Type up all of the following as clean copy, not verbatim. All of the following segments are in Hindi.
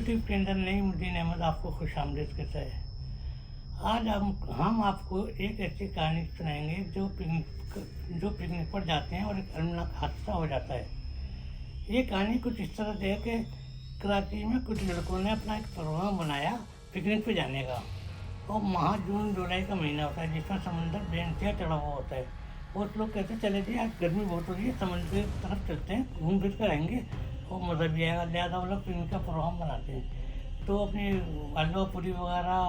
पॉजिटिव के अंदर नईमुद्दीन अहमद आपको खुशामदीद कहता है। आज हम आपको एक ऐसी कहानी सुनाएंगे जो पिकनिक पर जाते हैं और एक अलमनाक हादसा हो जाता है। ये कहानी कुछ इस तरह से है कि कराची में कुछ लड़कों ने अपना एक प्रोग्राम बनाया पिकनिक पे जाने का। और माह जून जुलाई का महीना होता है जिसमें समंदर बेइंतहा चढ़ा हुआ होता है। और लोग कहते चले जी आज गर्मी बहुत हो रही है, समुद्र की तरफ चलते हैं, घूम फिर कर आएंगे और मज़ा भी आएगा। लिहाजा वो लोग पिकनिक का प्रोग्राम बनाते हैं। तो अपनी हलवा पूरी वगैरह,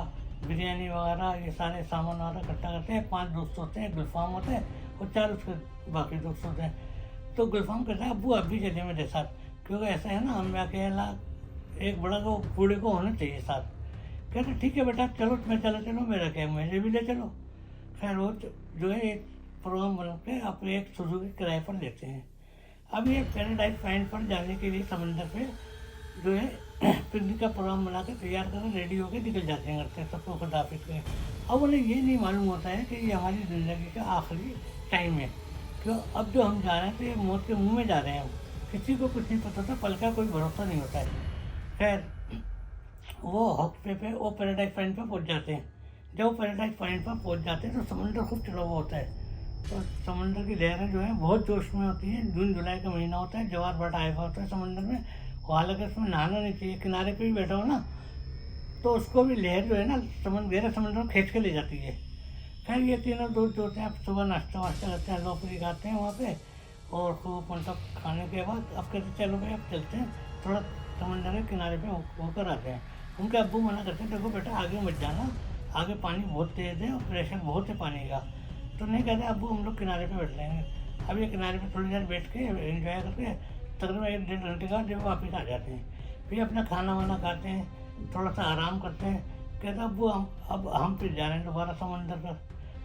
बिरयानी वगैरह, ये सारे सामान वगैरह इकट्ठा करते हैं। 5 दोस्त होते हैं, गुलफाम होता है और 4 उसके बाकी दोस्त होते हैं। तो गुलफाम कहता है अब्बू आप भी चलिए मेरे साथ, क्योंकि ऐसा है ना हम अकेला एक बड़ा को बूढ़े को होना चाहिए साथ। कहते ठीक है बेटा चलो, मैं चलो मेरा क्या, मुझे भी ले चलो। खैर वो जो है एक प्रोग्राम बना के अपने एक सुजुकी किराए पर लेते हैं। अब ये पैराडाइज पॉइंट पर जाने के लिए समंदर पे जो है पिकनिक का प्रोग्राम बना के तैयार कर रेडी होकर निकल जाते हैं घर से, सबको खुदाफिज के। अब उन्हें ये नहीं मालूम होता है कि ये हमारी ज़िंदगी का आखिरी टाइम है, क्यों अब जो हम जा रहे हैं तो ये मौत के मुंह में जा रहे हैं। हम किसी को कुछ नहीं पता था, पल का कोई भरोसा नहीं होता है। खैर वो हफ्ते पे वो पैराडाइज पॉइंट पर पहुँच जाते हैं। जब वो पैराडाइज पॉइंट पर पहुँच जाते हैं तो समंदर खूब चढ़ा हुआ होता है। तो समंदर की लहरें जो हैं बहुत जोश में होती हैं। जून जुलाई का महीना होता है, ज्वार भाटा आया हुआ होता है समंदर में। और हालांकि उसमें नहाना नहीं चाहिए, किनारे पे भी बैठा हो ना तो उसको भी लहर जो है ना गहरे समंदर में खींच के ले जाती है। खैर ये तीनों दोस्त जो होते हैं, अब सुबह नाश्ता वाश्ता करते हैं, लोफरी खाते हैं वहाँ पे। और खूब मतलब खाने के बाद अब कहते चलो भाई अब चलते हैं, थोड़ा समंदर के किनारे पे होकर आते हैं। उनके अब्बू मना करते हैं देखो बेटा आगे मत जाना, आगे पानी बहुत तेज़ है और प्रेशर बहुत है पानी का। तो नहीं कहते अब्बू हम लोग किनारे पे बैठ लेंगे। अब ये किनारे पे थोड़ी देर बैठ के एंजॉय करके तकरीबन 1-1.5 घंटे का जब वापस आ जाते हैं। फिर अपना खाना वाना खाते हैं, थोड़ा सा आराम करते हैं। कहते अब्बू हम फिर जा रहे हैं दोबारा समंदर पर।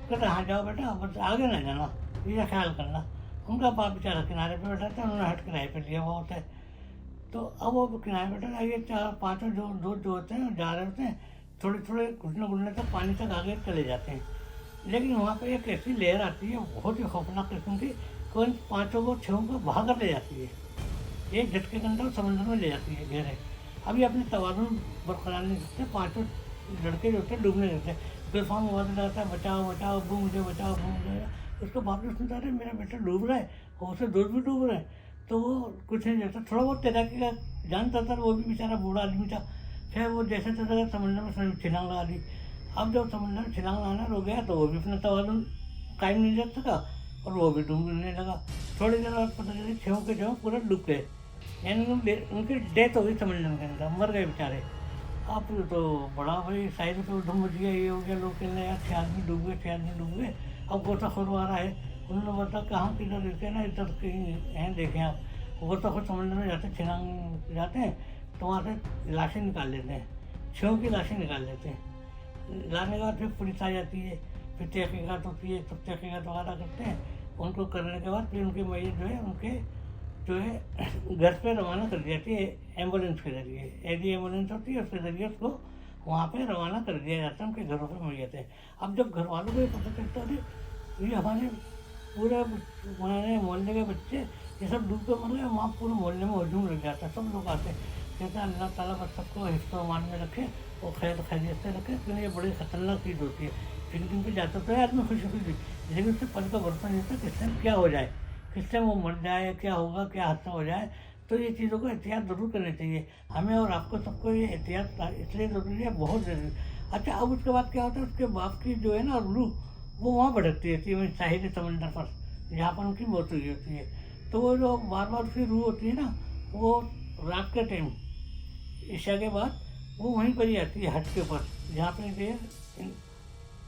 कहते हाँ जाओ बेटा, बस आगे ना जाना, ये ख्याल करना। उनका बाप बेचारा किनारे पर बैठा था, उन्होंने हट किराए पर लिया हुआ होता है। तो अब वो किनारे बैठा था, ये 4-5 जो दोस्त जो होते हैं जा रहे होते हैं, थोड़े घुटने तक पानी तक आगे चले जाते हैं। लेकिन वहाँ पर एक ऐसी लहर आती है बहुत ही खौफनाक किस्म की, कौन 5 को 6 को भाग कर ले जाती है, एक झटके के अंदर समंदर में ले जाती है गहरे। अभी अपने तवाज़ुन बरकरार नहीं सकते, 5 लड़के जो होते हैं डूबने लगते हैं। गुलफाम आवाज़ लगाता है बचाओ बचाओ अब्बू मुझे बचाओ अब्बू मुझे। उसको बाप ने सुनता रहे मेरा बेटा डूब रहा है और उसे दोस्त भी डूब रहे हैं। तो वो कुछ नहीं जाता, थोड़ा बहुत तैराकी का जानता था, वो भी बेचारा बूढ़ा आदमी था। खैर वो जैसे तैसे समंदर में छलांग लगा दी। अब जब समंदर में छलांग लगाना रुक गया तो वो भी अपना तवाज़ुन कायम नहीं रख सका और वो भी डूबने लगा। थोड़ी देर बाद पता चला 6 के 6 पूरा डूब गए, यानी उनकी डेथ हो गई समंदर के अंदर, मर गए बेचारे। अब तो बड़ा भाई साइड पे उधम मच गया, ये हो गया, लोग कहने यार 6 आदमी डूब गए 6 आदमी डूब गए। अब गोताखोर आ रहा है, उन्होंने बता कहाँ किधर देखे ना इधर कहीं हैं देखें आप। गोताखोर समंदर में जाते छलांग जाते हैं तो वहाँ से लाशें निकाल लेते हैं, 6 की लाशें निकाल लेते हैं। लाने के बाद फिर पुलिस आ जाती है, फिर तहकीकात होती है, सब तहकीकात वगैरह करते हैं। उनको करने के बाद फिर उनकी मैयत जो है उनके जो है घर पे रवाना कर दी जाती है एम्बुलेंस के ज़रिए। यदि एम्बुलेंस होती है उसके ज़रिए उसको वहाँ पे रवाना कर दिया जाता है उनके घरों पे मैयत है। अब जब घर वालों को ये पता चलता है ये हमारे पूरे मोहल्ले के बच्चे ये सब डूब के मर गए, वहाँ पूरे मोहल्ले में हजूम लग जाता है, सब लोग आते हैं। कहते हैं अल्लाह ताला बस सबको हिफ्ज़ मान में रखे और खैर खैरियत से रखे, क्योंकि ये बड़ी ख़तरनाक चीज़ होती है। पिकनिक पे जाता तो है आदमी खुशी खुशी, लेकिन उससे पल का भरोसा नहीं होता किस टाइम क्या हो जाए, किस टाइम वो मर जाए, क्या होगा, क्या हादसा हो जाए। तो ये चीज़ों को एहतियात ज़रूर करनी चाहिए हमें, और आपको सबको ये एहतियात इसलिए ज़रूरी है, बहुत ज़रूरी। अच्छा अब उसके बाद क्या होता है, उसके बाप की जो है ना रूह वो वहाँ भटकती रहती है साहिल समंदर पर जहाँ पर उनकी मौत हुई होती है। तो वो जो बार बार उसकी रूह होती है ना वो रात के टाइम ईशा के बाद वो वहीं पर ही आती है, हट के ऊपर जहाँ पर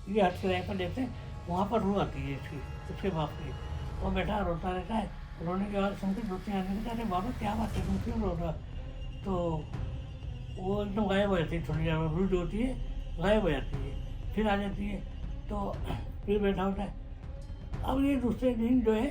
ये हट किराए पर लेते हैं, वहाँ पर रूह आती है इसकी, उसके बाप की। वो बैठा रोता रहता है, रोने के बाद सुनते 2-3 आदमी कहते अरे बाबा क्या बात है तुम क्यों रो रहा। तो वो एकदम गायब हो जाती है, थोड़ी देर रूह जो होती है गायब हो जाती है, फिर आ जाती है। तो फिर बैठा होता है। अब ये दूसरे दिन जो है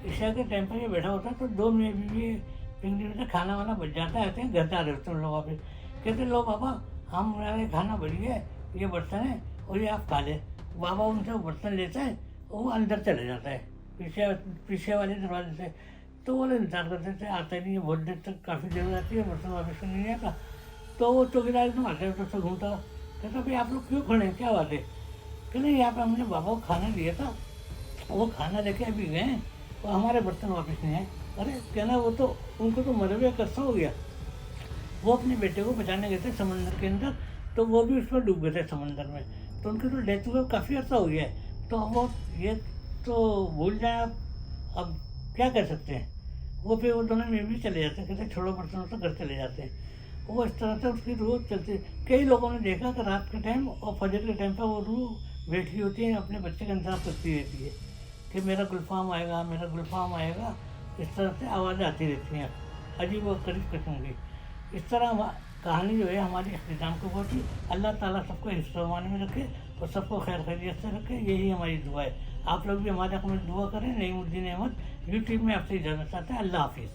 ईशा के टाइम पर ये बैठा होता है, तो 2 मियाँ बीवी पिकनिक में खाना वाना बच जाता है, आते हैं घर जा रहे होते हैं लोग वापस। कहते लो बाबा हमारे खाना बच गया, ये बर्तन है और ये आप खा ले। बाबा उनसे वो बर्तन लेता है और वो अंदर चले जाता है पीछे वाले दरवाजे से। तो वो इंतजार करते थे, आते नहीं है, बहुत देर तक काफ़ी देर हो जाती है, बर्तन वापस नहीं आता। तो वो चौकीदार एकदम हटे से घूमता, कहता भाई आप लोग क्यों खड़े हैं, क्या बात है? कि नहीं, यहाँ पे हमने बाबा को खाना दिया था, वो खाना लेके अभी गए हैं, और हमारे बर्तन वापस नहीं आए। अरे कहना वो तो उनको तो मरे हुए कस्सा हो गया। वो अपने बेटे को बचाने गए थे समंदर के अंदर, तो वो भी उस पर डूब गए थे समंदर में, तो उनकी तो डेथ हुए काफ़ी अर्सा हो गया है। तो वो ये तो भूल जाए अब क्या कर सकते हैं। वो फिर वो दोनों में भी चले जाते हैं, कहते छोड़ो बर्तनों से घर चले जाते हैं। वो इस तरह से उसकी रूह चलती। कई लोगों ने देखा कि रात के टाइम और फजर के टाइम पर वो रूह बैठी होती है, अपने बच्चे का इंतजार करती रहती है कि मेरा गुलफाम आएगा, मेरा गुलफाम आएगा। इस तरह से आवाज़ें आती रहती हैं अजीब और करीब किस्म की। इस तरह कहानी जो है हमारी अख्तिताम को बहुत ही, अल्लाह ताला सबको हिफ्ज़-ओ-अमान में रखे और सबको खैर खैरियत से रखे, यही हमारी दुआ है। आप लोग भी हमारे हक में दुआ करें। नईमुद्दीन अहमद यूट्यूब में आपसे इजाज़त चाहते हैं। अल्लाह हाफिज़।